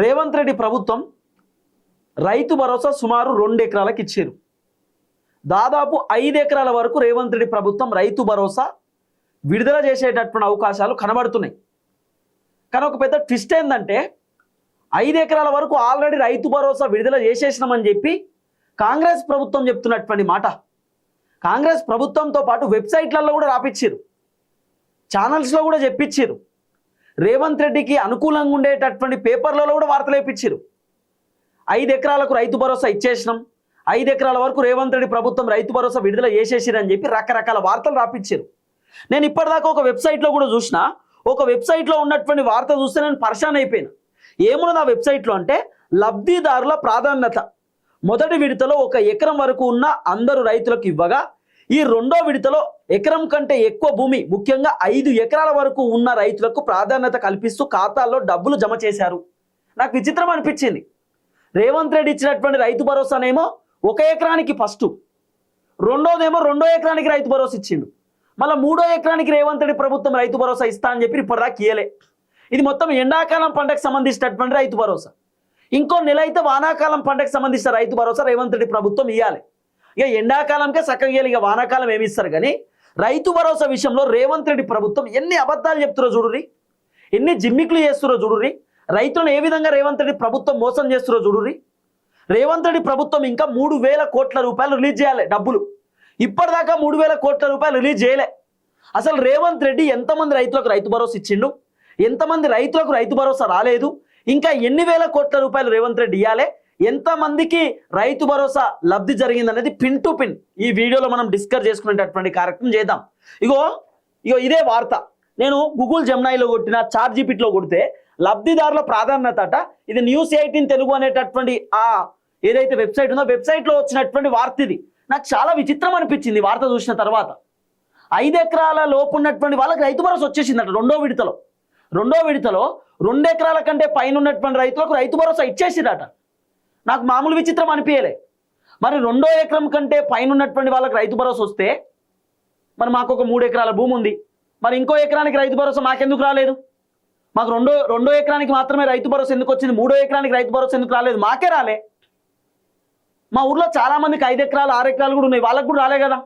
రేవంత్ రెడ్డి ప్రభుత్వం రైతు భరోసా సుమారు 2 ఎకరాలకు ఇచ్చారు. దాదాపు 5 ఎకరాల వరకు రేవంత్ రెడ్డి ప్రభుత్వం రైతు భరోసా విడుదల చేసేటటువంటి అవకాశాలు కనబడుతున్నాయి. కానీ ఒక పెద్ద ట్విస్ట్ ఏంటంటే 5 ఎకరాల వరకు ఆల్రెడీ రైతు భరోసా విడుదల చేసేసినామని చెప్పి కాంగ్రెస్ ప్రభుత్వం చెప్తున్నటువంటి మాట. కాంగ్రెస్ ప్రభుత్వంతో పాటు వెబ్సైట్లలో కూడా రాపిచ్చారు, ఛానల్స్లో కూడా చెప్పించారు, రేవంత్ రెడ్డికి అనుకూలంగా ఉండేటటువంటి పేపర్లలో కూడా వార్తలు వేయించారు. 5 ఎకరాలకు రైతు భరోసా ఇచ్చేసినాం, 5 ఎకరాల వరకు రేవంత్ రెడ్డి ప్రభుత్వం రైతు భరోసా విడుదల చేసేసిరని చెప్పి రకరకాల వార్తలు రాపిచ్చారు. నేను ఇప్పటిదాకా ఒక వెబ్సైట్లో కూడా చూసిన, ఒక వెబ్సైట్లో ఉన్నటువంటి వార్త చూస్తే నేను పరేషాన్ అయిపోయినా. ఏమున్నది ఆ వెబ్సైట్లో అంటే, లబ్ధిదారుల ప్రాధాన్యత మొదటి విడతలో 1 ఎకరం వరకు ఉన్న అందరు రైతులకు ఇవ్వగా, ఈ రెండో విడతలో ఎకరం కంటే ఎక్కువ భూమి, ముఖ్యంగా 5 ఎకరాల వరకు ఉన్న రైతులకు ప్రాధాన్యత కల్పిస్తూ ఖాతాల్లో డబ్బులు జమ చేశారు. నాకు విచిత్రం అనిపించింది. రేవంత్ రెడ్డి ఇచ్చినటువంటి రైతు భరోసానేమో 1 ఎకరానికి ఫస్ట్, రెండోదేమో 2 ఎకరానికి రైతు భరోసా ఇచ్చిండు. మళ్ళీ 3వ ఎకరానికి రేవంత్ రెడ్డి ప్రభుత్వం రైతు భరోసా ఇస్తా అని చెప్పి ఇప్పటిదాకా ఇయ్యలే. ఇది మొత్తం ఎండాకాలం పంటకు సంబంధించినటువంటి రైతు భరోసా. ఇంకో నెల అయితే వానాకాలం పంటకు సంబంధించిన రైతు భరోసా రేవంత్ రెడ్డి ప్రభుత్వం ఇవ్వాలి. ఇక ఎండాకాలంకే చక్కగా ఇవ్వాలి, ఇక వానాకాలం ఏమి ఇస్తారు. కానీ రైతు భరోసా విషయంలో రేవంత్ రెడ్డి ప్రభుత్వం ఎన్ని అబద్ధాలు చెప్తురో చూడుర్రి, ఎన్ని జిమ్మికులు చేస్తురో చూడుర్రి, రైతులను ఏ విధంగా రేవంత్ రెడ్డి ప్రభుత్వం మోసం చేస్తురో చూడుర్రి. రేవంత్ రెడ్డి ప్రభుత్వం ఇంకా 3,000 కోట్ల రూపాయలు రిలీజ్ చేయాలి డబ్బులు. ఇప్పటిదాకా 3,000 కోట్ల రూపాయలు రిలీజ్ చేయలే. అసలు రేవంత్ రెడ్డి ఎంతమంది రైతులకు రైతు భరోసా ఇచ్చిండు, ఎంతమంది రైతులకు రైతు భరోసా రాలేదు, ఇంకా ఎన్ని వేల కోట్ల రూపాయలు రేవంత్ రెడ్డి ఇవ్వాలి, ఎంతమందికి రైతు భరోసా లబ్ధి జరిగింది అనేది పిన్ టు పిన్ ఈ వీడియోలో మనం డిస్కస్ చేసుకునేటటువంటి కార్యక్రమం చేద్దాం. ఇగో ఇదే వార్త నేను గూగుల్ జెమినైలో కొట్టిన, చాట్ జీపీటీలో కొడితే లబ్ధిదారుల ప్రాధాన్యత అట, ఇది న్యూస్ 18 తెలుగు అనేటటువంటి ఏదైతే వెబ్సైట్ ఉందో వెబ్సైట్లో వచ్చినటువంటి వార్త. ఇది నాకు చాలా విచిత్రం అనిపించింది వార్త చూసిన తర్వాత. 5 ఎకరాల లోపు ఉన్నటువంటి వాళ్ళకి రైతు భరోసా వచ్చేసిందట రెండో విడతలో. 2 ఎకరాల కంటే పైన ఉన్నటువంటి రైతులకు రైతు భరోసా ఇచ్చేసిరట. నాకు మామూలు విచిత్రం అనిపించలే. మరి 2వ ఎకరం కంటే పైన ఉన్నటువంటి వాళ్ళకి రైతు భరోసా వస్తే, మరి మాకు ఒక 3 ఎకరాల భూమి ఉంది, మరి ఇంకో ఎకరానికి రైతు భరోసా మాకెందుకు రాలేదు? మాకు రెండో ఎకరానికి మాత్రమే రైతు భరోసా ఎందుకు వచ్చింది, 3వ ఎకరానికి రైతు భరోసా ఎందుకు రాలేదు? మాకే రాలే. మా ఊర్లో చాలా మందికి 5 ఎకరాలు 6 ఎకరాలు కూడా ఉన్నాయి, వాళ్ళకు కూడా రాలే కదా.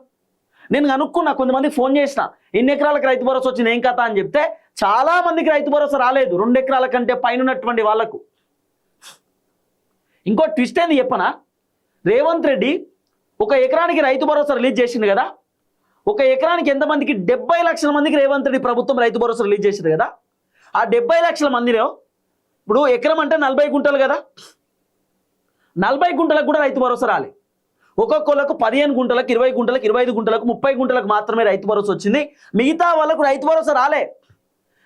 నేను కనుక్కున్నా, కొంతమందికి ఫోన్ చేసిన, ఎన్ని ఎకరాలకు రైతు భరోసా వచ్చింది ఏం కథ అని చెప్తే చాలా మందికి రైతు భరోసా రాలేదు, 2 ఎకరాల కంటే పైన ఉన్నటువంటి వాళ్ళకు. ఇంకో ట్విస్ట్ ఏంది చెప్పనా, రేవంత్ రెడ్డి 1 ఎకరానికి రైతు భరోసా రిలీజ్ చేసింది కదా. 1 ఎకరానికి ఎంతమందికి? 70 లక్షల మందికి రేవంత్ రెడ్డి ప్రభుత్వం రైతు భరోసా రిలీజ్ చేసింది కదా. ఆ 70 లక్షల మందిలో ఇప్పుడు ఎకరం అంటే 40 గుంటలు కదా, 40 గుంటలకు కూడా రైతు భరోసా రాలే. ఒక్కొక్కళ్ళకు 15 గుంటలకు, 20 గుంటలకు, 25 గుంటలకు, 30 గుంటలకు మాత్రమే రైతు భరోసా వచ్చింది. మిగతా వాళ్ళకు రైతు భరోసా రాలే.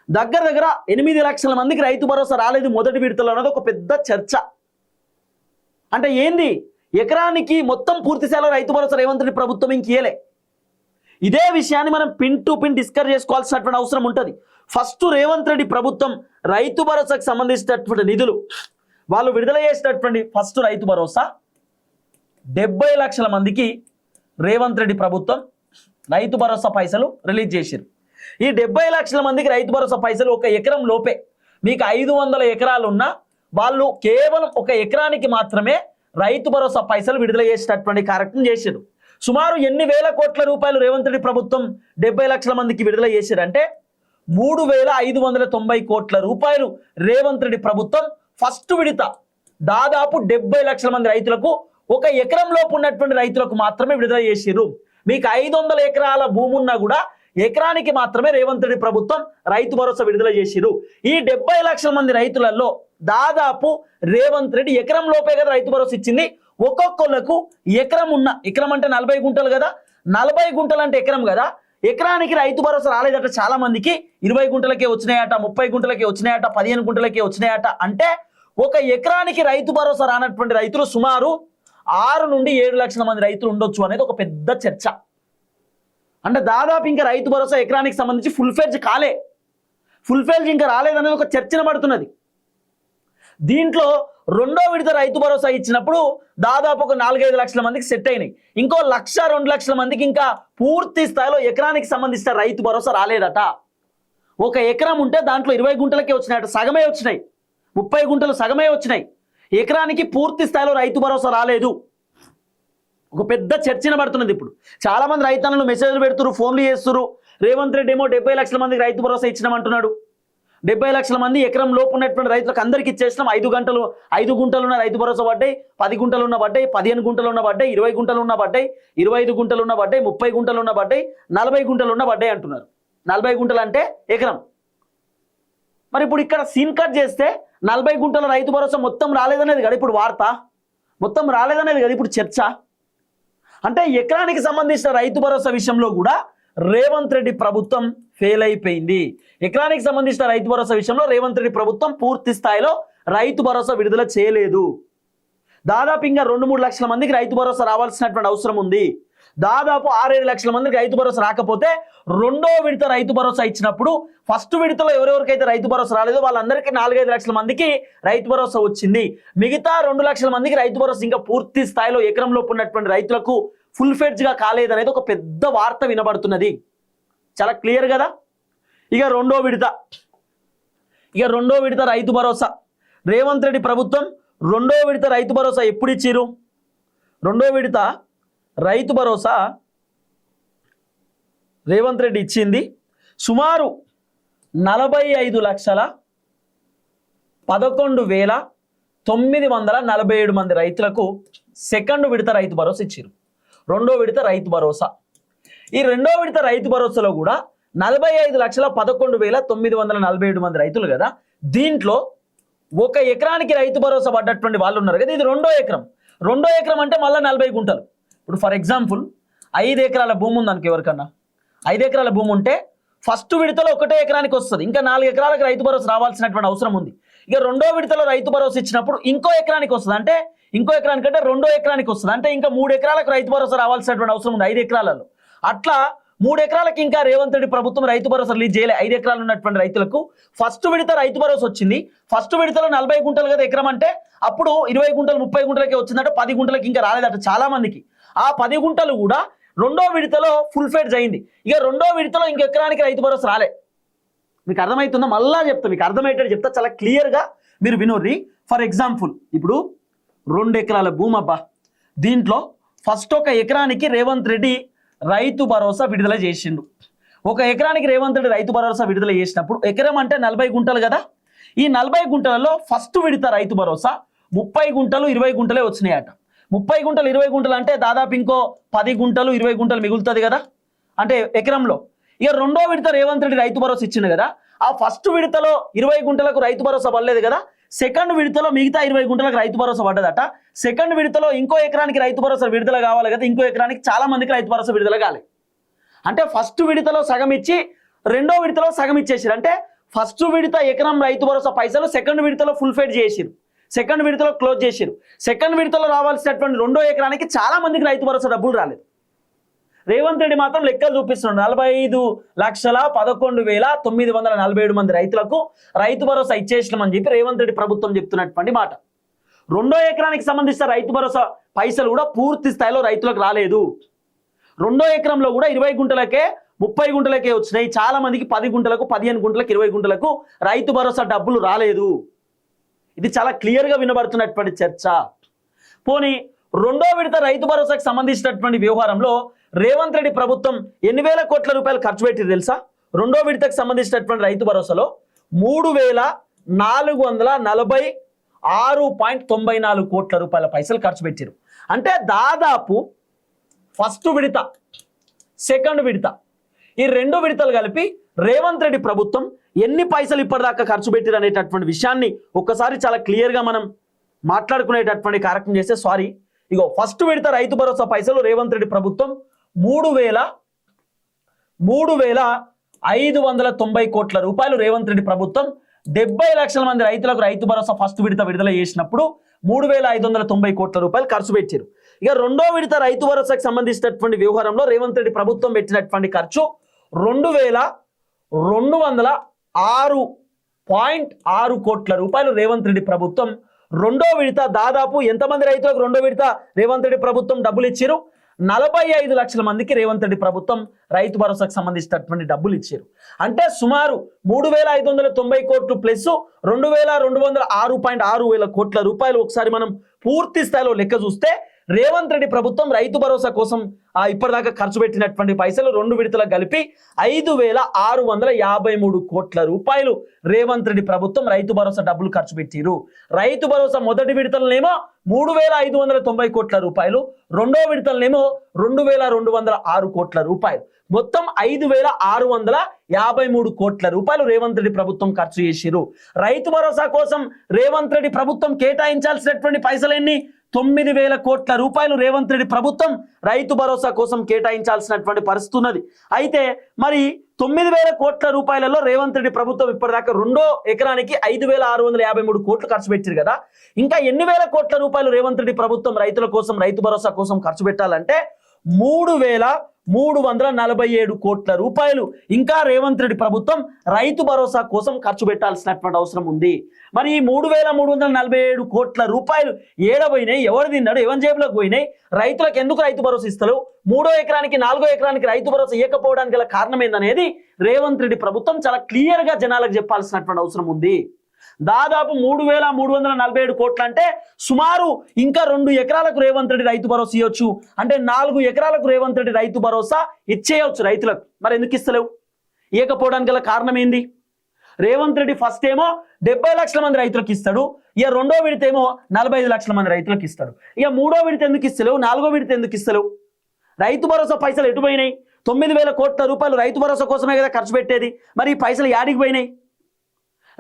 దగ్గర 8 లక్షల మందికి రైతు భరోసా రాలేదు మొదటి విడతలో అన్నది ఒక పెద్ద చర్చ. అంటే ఏంది, ఎకరానికి మొత్తం పూర్తి స్థాయిలో రైతు భరోసా రేవంత్ రెడ్డి ప్రభుత్వం ఇంకేలే. ఇదే విషయాన్ని మనం పిన్ టు పిన్ డిస్కస్ చేసుకోవాల్సినటువంటి అవసరం ఉంటుంది. ఫస్ట్ రేవంత్ రెడ్డి ప్రభుత్వం రైతు భరోసాకు సంబంధించినటువంటి నిధులు వాళ్ళు విడుదల చేసినటువంటి ఫస్ట్ రైతు భరోసా 70 లక్షల మందికి రేవంత్ రెడ్డి ప్రభుత్వం రైతు భరోసా పైసలు రిలీజ్ చేశారు. ఈ 70 లక్షల మందికి రైతు భరోసా పైసలు 1 ఎకరం లోపే, మీకు 500 ఎకరాలు ఉన్నా వాళ్ళు కేవలం 1 ఎకరానికి మాత్రమే రైతు భరోసా పైసలు విడుదల చేసేటటువంటి కార్యక్రమం చేశారు. సుమారు ఎన్ని వేల కోట్ల రూపాయలు రేవంత్ రెడ్డి ప్రభుత్వం 70 లక్షల మందికి విడుదల చేశారంటే 3,590 కోట్ల రూపాయలు రేవంత్ రెడ్డి ప్రభుత్వం ఫస్ట్ విడత దాదాపు 70 లక్షల మంది రైతులకు 1 ఎకరం లోపు ఉన్నటువంటి రైతులకు మాత్రమే విడుదల చేశారు. మీకు 500 ఎకరాల భూమి ఉన్నా కూడా ఎకరానికి మాత్రమే రేవంత్ రెడ్డి ప్రభుత్వం రైతు భరోసా విడుదల చేశారు. ఈ 70 లక్షల మంది రైతులలో దాదాపు రేవంత్ రెడ్డి ఎకరం లోపే కదా రైతు భరోసా ఇచ్చింది. ఒక్కొక్కళ్ళకు ఎకరం అంటే 40 గుంటలు కదా, 40 గుంటలు అంటే ఎకరం కదా, ఎకరానికి రైతు భరోసా రాలేదట. చాలా మందికి 20 గుంటలకే వచ్చినాయట, 30 గుంటలకే వచ్చినాయట, 15 గుంటలకే వచ్చినాయట. అంటే 1 ఎకరానికి రైతు భరోసా రానటువంటి రైతులు సుమారు 6 నుండి 7 లక్షల మంది రైతులు ఉండొచ్చు అనేది ఒక పెద్ద చర్చ. అంటే దాదాపు ఇంకా రైతు భరోసా ఎకరానికి సంబంధించి ఫుల్ ఫేజ్ ఇంకా రాలేదనేది ఒక చర్చ పడుతున్నది. దీంట్లో రెండో విడత రైతు భరోసా ఇచ్చినప్పుడు దాదాపు ఒక 4-5 లక్షల మందికి సెట్ అయినాయి. ఇంకో 1-2 లక్షల మందికి ఇంకా పూర్తి స్థాయిలో ఎకరానికి సంబంధించిన రైతు భరోసా రాలేదట. 1 ఎకరం ఉంటే దాంట్లో 20 గుంటలకే వచ్చినాయట, సగమే వచ్చినాయి. 30 గుంటలు సగమే వచ్చినాయి. ఎకరానికి పూర్తి స్థాయిలో రైతు భరోసా రాలేదు. ఒక పెద్ద చర్చ పడుతున్నది. ఇప్పుడు చాలా మంది రైతన్నలు మెసేజ్లు పెడుతున్నారు, ఫోన్లు చేస్తున్నారు. రేవంత్ రెడ్డి ఏమో 70 లక్షల మందికి రైతు భరోసా ఇచ్చినామంటున్నాడు. 70 లక్షల మంది ఎకరం లోపు ఉన్నటువంటి రైతులకు అందరికి ఇచ్చేసినాం. 5 గుంటలు ఉన్న రైతు భరోసా పడ్డాయి, 10 గుంటలు ఉన్న పడ్డాయి, 15 గుంటలు ఉన్న పడ్డాయి, 20 గుంటలు ఉన్న పడ్డాయి, 25 గుంటలు ఉన్న పడ్డాయి, 30 గుంటలు ఉన్న పడ్డాయి, 40 గుంటలు ఉన్న పడ్డాయి అంటున్నారు. 40 గుంటలు అంటే ఎకరం. మరి ఇప్పుడు ఇక్కడ సీన్ కట్ చేస్తే 40 గుంటల రైతు భరోసా మొత్తం రాలేదనేది కదా ఇప్పుడు వార్త, మొత్తం రాలేదనేది కదా ఇప్పుడు చర్చ. అంటే ఎకరానికి సంబంధించిన రైతు భరోసా విషయంలో కూడా రేవంత్ రెడ్డి ప్రభుత్వం ఫెయిల్ అయిపోయింది. ఎకరానికి సంబంధించిన రైతు భరోసా విషయంలో రేవంత్ రెడ్డి ప్రభుత్వం పూర్తి స్థాయిలో రైతు భరోసా విడుదల చేయలేదు. దాదాపు ఇంకా 2-3 లక్షల మందికి రైతు భరోసా రావాల్సినటువంటి అవసరం ఉంది. దాదాపు 6-7 లక్షల మందికి రైతు భరోసా రాకపోతే రెండో విడత రైతు భరోసా ఇచ్చినప్పుడు ఫస్ట్ విడతలో ఎవరెవరికైతే రైతు భరోసా రాలేదో వాళ్ళందరికీ 4-5 లక్షల మందికి రైతు భరోసా వచ్చింది. మిగతా 2 లక్షల మందికి రైతు భరోసా ఇంకా పూర్తి స్థాయిలో ఎకరంలో ఉన్నటువంటి రైతులకు ఫుల్ ఫెడ్జ్గా కాలేదనేది ఒక పెద్ద వార్త వినబడుతున్నది. చాలా క్లియర్ కదా. ఇక రెండో విడత రైతు భరోసా రేవంత్ రెడ్డి ప్రభుత్వం రెండో విడత రైతు భరోసా ఎప్పుడు ఇచ్చిరు? రెండో విడత రైతు భరోసా రేవంత్ రెడ్డి ఇచ్చింది సుమారు 45,11,947 మంది రైతులకు సెకండ్ విడత రైతు భరోసా ఇచ్చారు. రెండో విడత రైతు భరోసా, ఈ రెండో విడత రైతు భరోసాలో కూడా 45,11,947 మంది రైతులు కదా. దీంట్లో ఒక ఎకరానికి రైతు భరోసా పడ్డటువంటి వాళ్ళు ఉన్నారు కదా. ఇది రెండో ఎకరం అంటే మళ్ళీ 40 గుంటలు. ఇప్పుడు ఫర్ ఎగ్జాంపుల్ 5 ఎకరాల భూమి ఉంది అనుకో, ఎవరికన్నా 5 ఎకరాల భూమి ఉంటే ఫస్ట్ విడతలో 1 ఎకరానికి వస్తుంది, ఇంకా 4 ఎకరాలకు రైతు భరోసా రావాల్సినటువంటి అవసరం ఉంది. ఇక రెండో విడతలో రైతు భరోసా ఇచ్చినప్పుడు ఇంకో ఎకరానికి వస్తుంది, అంటే ఇంకో ఎకరానికంటే రెండో ఎకరానికి వస్తుంది, అంటే ఇంకా 3 ఎకరాలకు రైతు భరోసా రావాల్సినటువంటి అవసరం ఉంది 5 ఎకరాలలో. అట్లా 3 ఎకరాలకు ఇంకా రేవంత్ రెడ్డి ప్రభుత్వం రైతు భరోసా రిలీజ్ చేయలే. 5 ఎకరాలు ఉన్నటువంటి రైతులకు ఫస్ట్ విడత రైతు భరోసా వచ్చింది. ఫస్ట్ విడతలో 40 గుంటలు కదా ఎకరం అంటే, అప్పుడు 20 గుంటలు 30 గుంటలకే వచ్చిందంటే 10 గుంటలకి ఇంకా రాలేదట చాలా మందికి. ఆ 10 గుంటలు కూడా రెండో విడతలో ఫుల్ ఫెడ్జ్ అయింది. ఇక రెండో విడతలో ఇంక ఎకరానికి రైతు భరోసా రాలే. మీకు అర్థమవుతుందా? మళ్ళా చెప్తా, మీకు అర్థమయ్యేటట్టు చెప్తా, చాలా క్లియర్గా మీరు వినోర్రి. ఫర్ ఎగ్జాంపుల్ ఇప్పుడు 2 ఎకరాల భూమి అబ్బా, దీంట్లో ఫస్ట్ 1 ఎకరానికి రేవంత్ రెడ్డి రైతు భరోసా విడుదల చేసిండు. 1 ఎకరానికి రేవంత్ రెడ్డి రైతు భరోసా విడుదల చేసినప్పుడు ఎకరం అంటే 40 గుంటలు కదా. ఈ 40 గుంటలలో ఫస్ట్ విడత రైతు భరోసా 30 గుంటలు 20 గుంటలే వచ్చినాయట. 30 గుంటలు 20 గుంటలు అంటే దాదాపు ఇంకో 10 గుంటలు 20 గుంటలు మిగులుతుంది కదా అంటే ఎకరంలో. ఇక రెండో విడత రేవంత్ రెడ్డి రైతు భరోసా ఇచ్చిండు కదా. ఆ ఫస్ట్ విడతలో 20 గుంటలకు రైతు భరోసా పడలేదు కదా. సెకండ్ విడతలో మిగతా 20 గుంటలకు రైతు భరోసా పడ్డదట. సెకండ్ విడతలో ఇంకో ఎకరానికి రైతు భరోసా విడుదల కావాలి కదా, ఇంకో ఎకరానికి చాలా మందికి రైతు భరోసా విడుదల కాలేదు. అంటే ఫస్ట్ విడతలో సగం ఇచ్చి రెండో విడతలో సగం ఇచ్చేసారు. అంటే ఫస్ట్ విడత ఎకరం రైతు భరోసా పైసలు సెకండ్ విడతలో ఫుల్ ఫెడ్ చేసిరు, సెకండ్ విడతలో క్లోజ్ చేసిరు. సెకండ్ విడతలో రావాల్సినటువంటి రెండో ఎకరానికి చాలా మందికి రైతు భరోసా డబ్బులు రాలేదు. రేవంత్ రెడ్డి మాత్రం లెక్కలు చూపిస్తున్నాడు. 45,11,947 మంది రైతులకు రైతు భరోసా ఇచ్చేసినామని చెప్పి రేవంత్ రెడ్డి ప్రభుత్వం చెప్తున్నటువంటి మాట. రెండో ఎకరానికి సంబంధించిన రైతు భరోసా పైసలు కూడా పూర్తి స్థాయిలో రైతులకు రాలేదు. రెండో ఎకరంలో కూడా 20 గుంటలకే 30 గుంటలకే వచ్చినాయి. చాలా మందికి 10 గుంటలకు 15 గుంటలకు 20 గుంటలకు రైతు భరోసా డబ్బులు రాలేదు. ఇది చాలా క్లియర్గా వినబడుతున్నటువంటి చర్చ. పోనీ రెండో విడత రైతు భరోసాకు సంబంధించినటువంటి వ్యవహారంలో రేవంత్ రెడ్డి ప్రభుత్వం ఎన్ని వేల కోట్ల రూపాయలు ఖర్చు పెట్టింది తెలుసా? రెండో విడతకు సంబంధించినటువంటి రైతు భరోసాలో 3,446.94 కోట్ల రూపాయల పైసలు ఖర్చు పెట్టారు. అంటే దాదాపు ఫస్ట్ విడత సెకండ్ విడత ఈ 2 విడతలు కలిపి రేవంత్ రెడ్డి ప్రభుత్వం ఎన్ని పైసలు ఇప్పటిదాకా ఖర్చు పెట్టారు అనేటటువంటి విషయాన్ని ఒక్కసారి చాలా క్లియర్గా మనం మాట్లాడుకునేటటువంటి కార్యక్రమం చేస్తే, ఇగో ఫస్ట్ విడత రైతు భరోసా పైసలు రేవంత్ రెడ్డి ప్రభుత్వం 3,590 కోట్ల రూపాయలు రేవంత్ రెడ్డి ప్రభుత్వం 70 లక్షల మంది రైతులకు రైతు భరోసా ఫస్ట్ విడత విడుదల చేసినప్పుడు 3,590 కోట్ల రూపాయలు ఖర్చు పెట్టారు. ఇక రెండో విడత రైతు భరోసాకు సంబంధించినటువంటి వ్యవహారంలో రేవంత్ రెడ్డి ప్రభుత్వం పెట్టినటువంటి ఖర్చు 2,206.6 కోట్ల రూపాయలు రేవంత్ రెడ్డి ప్రభుత్వం రెండో విడత దాదాపు ఎంతమంది రైతులకు రెండో విడత రేవంత్ రెడ్డి ప్రభుత్వం డబ్బులు ఇచ్చారు? 45 లక్షల మందికి రేవంత్ రెడ్డి ప్రభుత్వం రైతు భరోసాకు సంబంధించినటువంటి డబ్బులు ఇచ్చారు. అంటే సుమారు 3,590 కోట్లు ప్లస్ 2,206.6 కోట్ల రూపాయలు ఒకసారి మనం పూర్తి స్థాయిలో లెక్క చూస్తే రేవంత్ రెడ్డి ప్రభుత్వం రైతు భరోసా కోసం ఇప్పటిదాకా ఖర్చు పెట్టినటువంటి పైసలు 2 విడతలకు కలిపి 5,653 కోట్ల రూపాయలు రేవంత్ రెడ్డి ప్రభుత్వం రైతు భరోసా డబ్బులు ఖర్చు పెట్టిరు. రైతు భరోసా మొదటి విడతలనేమో 3,590 కోట్ల రూపాయలు, రెండో విడతలనేమో 2,206 కోట్ల రూపాయలు, మొత్తం 5,653 కోట్ల రూపాయలు రేవంత్ రెడ్డి ప్రభుత్వం ఖర్చు చేసిరు. రైతు భరోసా కోసం రేవంత్ రెడ్డి ప్రభుత్వం కేటాయించాల్సినటువంటి పైసలు ఎన్ని? 9,000 కోట్ల రూపాయలు రేవంత్ రెడ్డి ప్రభుత్వం రైతు భరోసా కోసం కేటాయించాల్సినటువంటి పరిస్థితి ఉన్నది. అయితే మరి 9,000 కోట్ల రూపాయలలో రేవంత్ రెడ్డి ప్రభుత్వం ఇప్పటిదాకా రెండో ఎకరానికి 5,653 కోట్లు ఖర్చు పెట్టారు కదా. ఇంకా ఎన్ని వేల కోట్ల రూపాయలు రేవంత్ రెడ్డి ప్రభుత్వం రైతుల కోసం రైతు భరోసా కోసం ఖర్చు పెట్టాలంటే 3,347 కోట్ల రూపాయలు ఇంకా రేవంత్ రెడ్డి ప్రభుత్వం రైతు భరోసా కోసం ఖర్చు పెట్టాల్సినటువంటి అవసరం ఉంది. మరి ఈ 3,347 కోట్ల రూపాయలు ఏడబోయినాయి? ఎవరు తిన్నాడు? ఎవరి జేబులోకి పోయినాయి? రైతులకు ఎందుకు రైతు భరోసా ఇస్తారు? 3వ ఎకరానికి 4వ ఎకరానికి రైతు భరోసా ఇవ్వకపోవడానికి గల కారణం ఏందనేది రేవంత్ రెడ్డి ప్రభుత్వం చాలా క్లియర్ గా జనాలకు చెప్పాల్సినటువంటి అవసరం ఉంది. దాదాపు 3,347 కోట్లు అంటే సుమారు ఇంకా 2 ఎకరాలకు రేవంత్ రెడ్డి రైతు భరోసా ఇవ్వచ్చు. అంటే 4 ఎకరాలకు రేవంత్ రెడ్డి రైతు భరోసా ఇచ్చేయవచ్చు రైతులకు. మరి ఎందుకు ఇస్తలేవు? ఇవ్వకపోవడానికి గల కారణం ఏంది? రేవంత్ రెడ్డి ఫస్ట్ ఏమో 70 లక్షల మంది రైతులకు ఇస్తాడు, ఇక రెండో విడత ఏమో 45 లక్షల మంది రైతులకు ఇస్తాడు. ఇక మూడో విడత ఎందుకు ఇస్తలేవు? 4వ విడత ఎందుకు ఇస్తలేవు? రైతు భరోసా పైసలు ఎటు పోయినాయి? 9,000 కోట్ల రూపాయలు రైతు భరోసా కోసమే కదా ఖర్చు పెట్టేది. మరి ఈ పైసలు యాడికి పోయినాయి?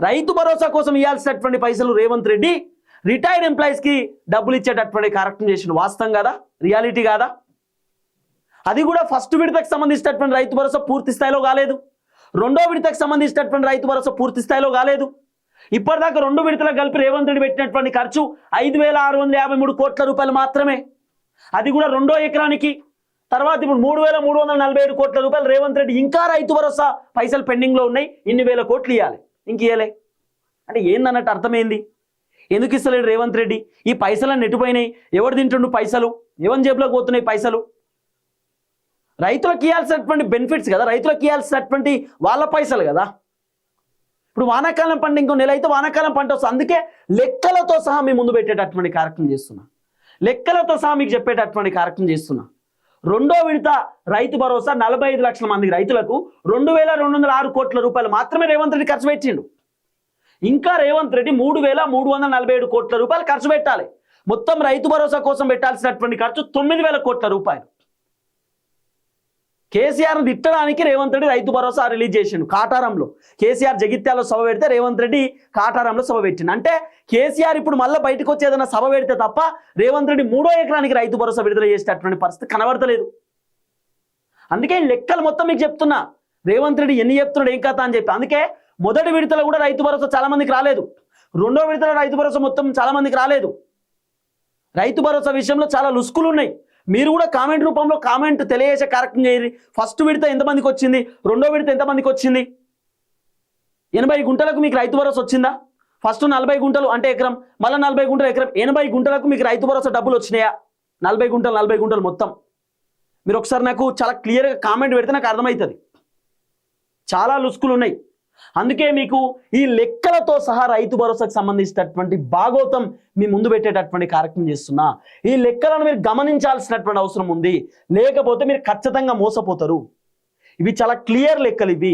రైతు భరోసా కోసం ఇవ్వాల్సినటువంటి పైసలు రేవంత్ రెడ్డి రిటైర్డ్ ఎంప్లాయీస్ కి డబ్బులు ఇచ్చేటటువంటి కార్యక్రమం చేసిన వాస్తవం కాదా? రియాలిటీ కాదా? అది కూడా ఫస్ట్ విడతకు సంబంధించినటువంటి రైతు భరోసా పూర్తి స్థాయిలో కాలేదు, రెండో విడతకు సంబంధించినటువంటి రైతు భరోసా పూర్తి స్థాయిలో కాలేదు. ఇప్పటిదాకా 2 విడతలకు కలిపి రేవంత్ రెడ్డి పెట్టినటువంటి ఖర్చు 5,653 కోట్ల రూపాయలు మాత్రమే. అది కూడా రెండో ఎకరానికి. తర్వాత ఇప్పుడు 3,347 కోట్ల రూపాయలు రేవంత్ రెడ్డి ఇంకా రైతు భరోసా పైసలు పెండింగ్ లో ఉన్నాయి, ఇన్ని వేల కోట్లు ఇవ్వాలి, ఇంక ఇవ్వలే అంటే ఏందన్నట్టు అర్థమైంది. ఎందుకు ఇస్తలేడు రేవంత్ రెడ్డి? ఈ పైసలన్నీ ఎటుపోయినాయి? ఎవరు తింటుండు పైసలు? ఎవరి జేబులోకి పోతున్నాయి పైసలు? రైతులకు ఇవ్వాల్సినటువంటి బెనిఫిట్స్ కదా, రైతులకు ఇవ్వాల్సినటువంటి వాళ్ళ పైసలు కదా. ఇప్పుడు వానాకాలం పంట ఇంకో నెల అయితే వానాకాలం పంట వస్తుంది. అందుకే లెక్కలతో సహా మీ ముందు పెట్టేటటువంటి కార్యక్రమం చేస్తున్నా, లెక్కలతో సహా మీకు చెప్పేటటువంటి కార్యక్రమం చేస్తున్నా. రెండో విడత రైతు భరోసా 45 లక్షల మంది రైతులకు 2,206 కోట్ల రూపాయలు మాత్రమే రేవంత్ రెడ్డి ఖర్చు పెట్టిండు. ఇంకా రేవంత్ రెడ్డి 3,347 కోట్ల రూపాయలు ఖర్చు పెట్టాలి. మొత్తం రైతు భరోసా కోసం పెట్టాల్సినటువంటి ఖర్చు 9,000 కోట్ల రూపాయలు. కేసీఆర్ తిట్టడానికి రేవంత్ రెడ్డి రైతు భరోసా రిలీజ్ చేసిండు కాటారంలో. కేసీఆర్ జగిత్యాలలో సభ పెడితే రేవంత్ రెడ్డి కాటారంలో సభ పెట్టిండు. అంటే కేసీఆర్ ఇప్పుడు మళ్ళీ బయటకు వచ్చి ఏదైనా సభ పెడితే తప్ప రేవంత్ రెడ్డి 3వ ఎకరానికి రైతు భరోసా విడుదల చేసేటటువంటి పరిస్థితి కనబడతలేదు. అందుకే లెక్కలు మొత్తం మీకు చెప్తున్నా, రేవంత్ రెడ్డి ఎన్ని చెప్తున్నాడు ఏం కథ అని చెప్పి. అందుకే మొదటి విడతలో కూడా రైతు భరోసా చాలా మందికి రాలేదు, రెండో విడతలో రైతు భరోసా మొత్తం చాలా మందికి రాలేదు. రైతు భరోసా విషయంలో చాలా లుసుకులు ఉన్నాయి. మీరు కూడా కామెంట్ రూపంలో కామెంట్ తెలియజేసే కార్యక్రమం చేయండి. ఫస్ట్ విడత ఎంతమందికి వచ్చింది, రెండో విడత ఎంతమందికి వచ్చింది, 80 గుంటలకు మీకు రైతు భరోసా వచ్చిందా? ఫస్ట్ 40 గుంటలు అంటే ఎకరం, మళ్ళీ 40 గుంటలు ఎకరం, 80 గుంటలకు మీకు రైతు భరోసా డబ్బులు వచ్చినాయా? 40 గుంటలు మొత్తం మీరు ఒకసారి నాకు చాలా క్లియర్గా కామెంట్ పెడితే నాకు అర్థమవుతుంది. చాలా లుసుకులు ఉన్నాయి. అందుకే మీకు ఈ లెక్కలతో సహా రైతు భరోసాకు సంబంధించినటువంటి భాగోతం మీ ముందు పెట్టేటటువంటి కార్యక్రమం చేస్తున్నా. ఈ లెక్కలను మీరు గమనించాల్సినటువంటి అవసరం ఉంది, లేకపోతే మీరు ఖచ్చితంగా మోసపోతారు. ఇవి చాలా క్లియర్ లెక్కలు ఇవి.